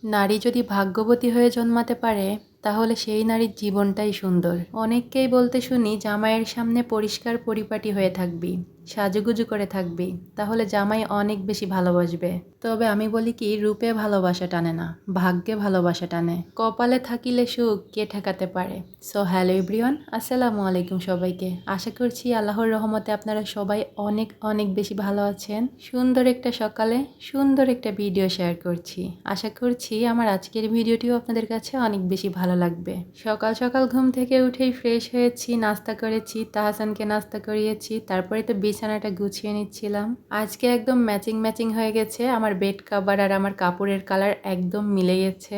নারী যদি ভাগ্যবতী হয়ে জন্মাতে পারে তাহলে সেই নারীর জীবনটাই সুন্দর। অনেককেই বলতে শুনি জামাইয়ের সামনে পরিষ্কার পরিপাটি হয়ে থাকবি, সাজুগুজু করে থাকবি, তাহলে জামাই অনেক বেশি ভালোবাসবে। তবে আমি বলি কি, রূপে ভালোবাসা টানে না, ভাগ্যে ভালোবাসা টানে। কপালে থাকিলে সুখ কে ঠেকাতে পারে। সো হ্যালো এভরিওয়ান, আসসালামু আলাইকুম সবাইকে। আশা করছি আল্লাহর রহমতে আপনারা সবাই অনেক অনেক বেশি ভালো আছেন। সুন্দর একটা সকালে সুন্দর একটা ভিডিও শেয়ার করছি। আশা করছি আমার আজকের ভিডিওটিও আপনাদের কাছে অনেক বেশি ভালো লাগবে। সকাল সকাল ঘুম থেকে উঠেই ফ্রেশ হয়েছি, নাস্তা করেছি, তাহসানকে নাস্তা করিয়েছি, তারপরে তো বিছানাটা গুছিয়ে নিচ্ছিলাম। আজকে একদম ম্যাচিং ম্যাচিং হয়ে গেছে, আমার বেড কভার আর আমার কাপড়ের কালার একদম মিলে গেছে,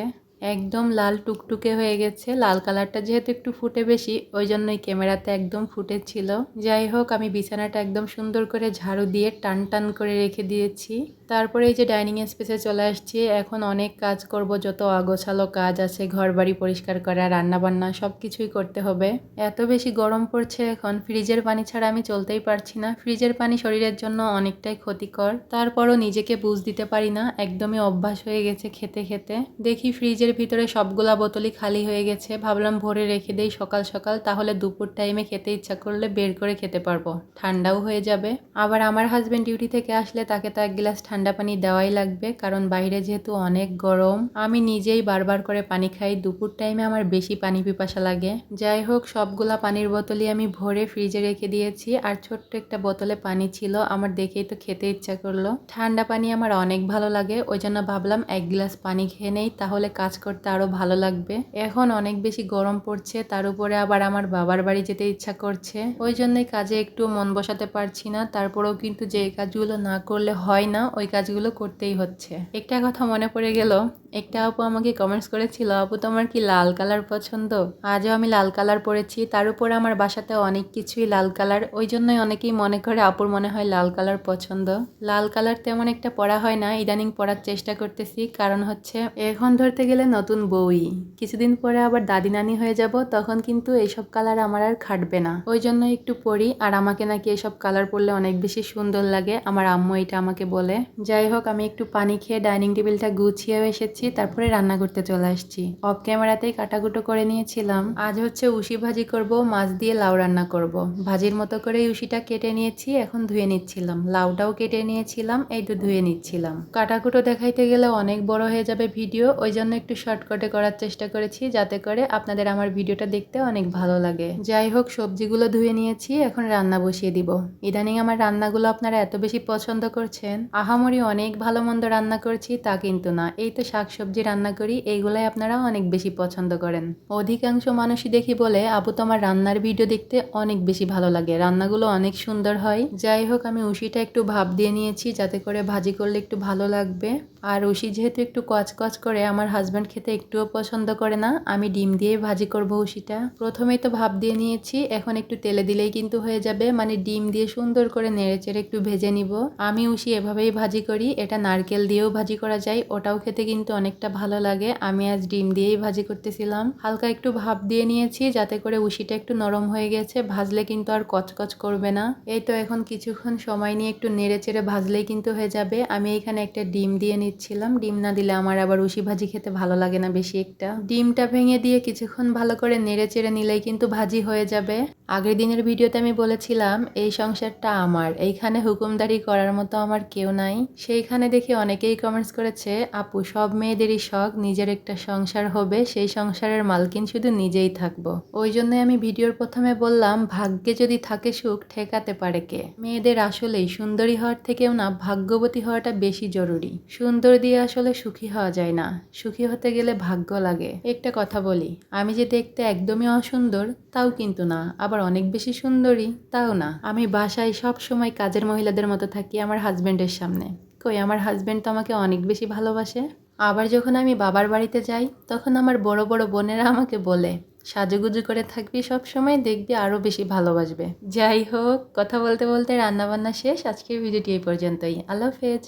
একদম লাল টুকটুকে হয়ে গেছে। লাল কালারটা যেহেতু একটু ফুটে বেশি, ওই জন্যই ক্যামেরাতে একদম ফুটেছিল। যাই হোক, আমি বিছানাটা একদম সুন্দর করে ঝাড়ু দিয়ে টান টান করে রেখে দিয়েছি। তারপরে এই যে ডাইনিং স্পেসে চলে আসছি। এখন অনেক কাজ করব, যত অগোছালো কাজ আছে, ঘর বাড়ি পরিষ্কার করা, রান্নাবান্না সব কিছুই করতে হবে। এত বেশি গরম পড়ছে এখন, ফ্রিজের পানি ছাড়া আমি চলতেই পারছি না। ফ্রিজের পানি শরীরের জন্য অনেকটাই ক্ষতিকর, তারপরও নিজেকে বুঝ দিতে পারি না, একদমই অভ্যাস হয়ে গেছে খেতে খেতে। দেখি ফ্রিজের ভিতরে সবগুলা বোতলই খালি হয়ে গেছে, ভাবলাম ভরে রেখে দেই সকাল সকাল, তাহলে দুপুর টাইমে খেতে ইচ্ছা করলে বের করে খেতে পারবো, ঠান্ডাও হয়ে যাবে। আবার আমার হাজবেন্ড ডিউটি থেকে আসলে তাকে তো এক গ্লাস ঠান্ডা পানি দেওয়াই লাগবে, কারণ বাইরে যেহেতু অনেক গরম। আমি নিজেই বারবার করে পানি খাই, দুপুর টাইমে আমার বেশি পানি পিপাসা লাগে। যাই হোক, সবগুলা পানির বোতলই আমি ভরে ফ্রিজে রেখে দিয়েছি। আর ছোট্ট একটা বোতলে পানি ছিল, আমার দেখেই তো খেতে ইচ্ছা করলো। ঠান্ডা পানি আমার অনেক ভালো লাগে, ওই জন্য ভাবলাম এক গ্লাস পানি খেয়ে নেই, তাহলে কাজ করতে আরো ভালো লাগবে। এখন অনেক বেশি গরম পড়ছে, তার উপরে আবার আমার বাবার বাড়ি যেতে ইচ্ছা করছে, ওই জন্যই কাজে একটু মন বসাতে পারছি না। তারপরেও কিন্তু যে কাজগুলো না করলে হয় না, ওই কাজগুলো করতেই হচ্ছে। একটা কথা মনে পড়ে গেল, একটা আপু আমাকে কমেন্টস করেছিল, আপু তোমার কি লাল কালার পছন্দ? আজও আমি লাল কালার পরেছি, তার উপরে আমার বাসাতে অনেক কিছুই লাল কালার, ওই জন্যই অনেকেই মনে করে আপুর মনে হয় লাল কালার পছন্দ। লাল কালার তেমন একটা পরা হয় না, ইদানিং পরার চেষ্টা করতেছি, কারণ হচ্ছে এখন ধরতে গেলে নতুন বউই, কিছুদিন পরে আবার দাদি নানি হয়ে যাব, তখন কিন্তু এইসব কালার আমার আর খাটবে না, ওই জন্য একটু পরি। আর আমাকে নাকি এসব কালার পরলে অনেক বেশি সুন্দর লাগে, আমার আম্মু এটা আমাকে বলে। যাই হোক, আমি একটু পানি খেয়ে ডাইনিং টেবিলটা গুছিয়ে এসেছি, তারপরে রান্না করতে চলে আসছি। অফ ক্যামেরাতেই কাটাকুটো করে নিয়েছিলাম। আজ হচ্ছে উশি ভাজি করব, মাছ দিয়ে লাউ রান্না করব। ভাজির মতো করে উশিটা কেটে নিয়েছি, এখন ধুয়ে নিচ্ছিলাম। লাউটাও কেটে নিয়েছিলাম, এই তো ধুয়ে নিচ্ছিলাম। কাটাকুটো দেখাইতে গেলে অনেক বড় হয়ে যাবে ভিডিও, ওই জন্য একটু শর্টকাটে করার চেষ্টা করেছি, যাতে করে আপনাদের আমার ভিডিওটা দেখতে অনেক ভালো লাগে। যাই হোক, সবজিগুলো ধুয়ে নিয়েছি, এখন রান্না বসিয়ে দিব। ইদানিং আমার রান্নাগুলো আপনারা এত বেশি পছন্দ করছেন, আহামরি অনেক ভালো মন্দ রান্না করছি তা কিন্তু না, এই তো শাকসবজি রান্না করি, এইগুলাই আপনারা অনেক বেশি পছন্দ করেন। অধিকাংশ মানুষই দেখি বলে, আপু তোমার রান্নার ভিডিও দেখতে অনেক বেশি ভালো লাগে, রান্নাগুলো অনেক সুন্দর হয়। যাই হোক, আমি উশিটা একটু ভাপ দিয়ে নিয়েছি, যাতে করে ভাজি করলে একটু ভালো লাগবে। আর উশি যেহেতু একটু কচকচ করে, আমার হাজব্যান্ড খেতে একটুও পছন্দ করে না, আমি ডিম দিয়ে ভাজি করব উশিটা। প্রথমেই তো ভাপ দিয়ে নিয়েছি, এখন একটু তেলে দিলেই কিন্তু হয়ে যাবে, মানে ডিম দিয়ে সুন্দর করে নেড়েচেড়ে একটু ভেজে নিব। আমি উশি এভাবেই ভাজি করি, এটা নারকেল দিয়েও ভাজি করা যায়, ওটাও খেতে কিন্তু অনেকটা ভালো লাগে। আমি আজ ডিম দিয়েই ভাজি করতেছিলাম। হালকা একটু ভাপ দিয়ে নিয়েছি, যাতে করে উশিটা একটু নরম হয়ে গেছে, ভাজলে কিন্তু আর কচকচ করবে না। এই তো এখন কিছুক্ষণ সময় নিয়ে একটু নেড়েচেড়ে ভাজলেই কিন্তু হয়ে যাবে। আমি এখানে একটা ডিম দিয়ে নিচ্ছিলাম, ডিম না দিলে আমার আবার উশি ভাজি খেতে ভালো লাগে না বেশি একটা। ডিমটা ভেঙে দিয়ে কিছুক্ষণ ভালো করে নেড়েচেড়ে নিলেই কিন্তু ভাজি হয়ে যাবে। আগের দিনের ভিডিওতে আমি বলেছিলাম এই সংসারটা আমার, এইখানে হুকুমদারি করার মতো আমার কেউ নাই। সেইখানে দেখি অনেকেই কমেন্টস করেছে, আপু সব মেয়েদেরই শখ নিজের একটা সংসার হবে, সেই সংসারের মালকিন শুধু নিজেই থাকবো। ওই জন্যই আমি ভিডিওর প্রথমে বললাম, ভাগ্যে যদি থাকে সুখ ঠেকাতে পারে কে। মেয়েদের আসলেই সুন্দরী হওয়ার থেকেও না ভাগ্যবতী হওয়াটা বেশি জরুরি। সুন্দর দিয়ে আসলে সুখী হওয়া যায় না, সুখী হতে গেলে ভাগ্য লাগে। একটা কথা বলি, আমি যে দেখতে একদমই অসুন্দর তাও কিন্তু না, আবার অনেক বেশি সুন্দরী তাও না। আমি বাসায় সব সময় কাজের মহিলাদের মতো থাকি আমার হাজবেন্ডের সামনে। কই, আমার হাজবেন্ড তো আমাকে অনেক বেশি ভালোবাসে। আবার যখন আমি বাবার বাড়িতে যাই, তখন আমার বড় বড় বোনেরা আমাকে বলে, সাজুগুজু করে থাকবি সব সময়, দেখবি আরো বেশি ভালোবাসবে। যাই হোক, কথা বলতে বলতে রান্নাবান্না শেষ, আজকের ভিডিওটি এই পর্যন্তই। আল্লাহ হাফেজ।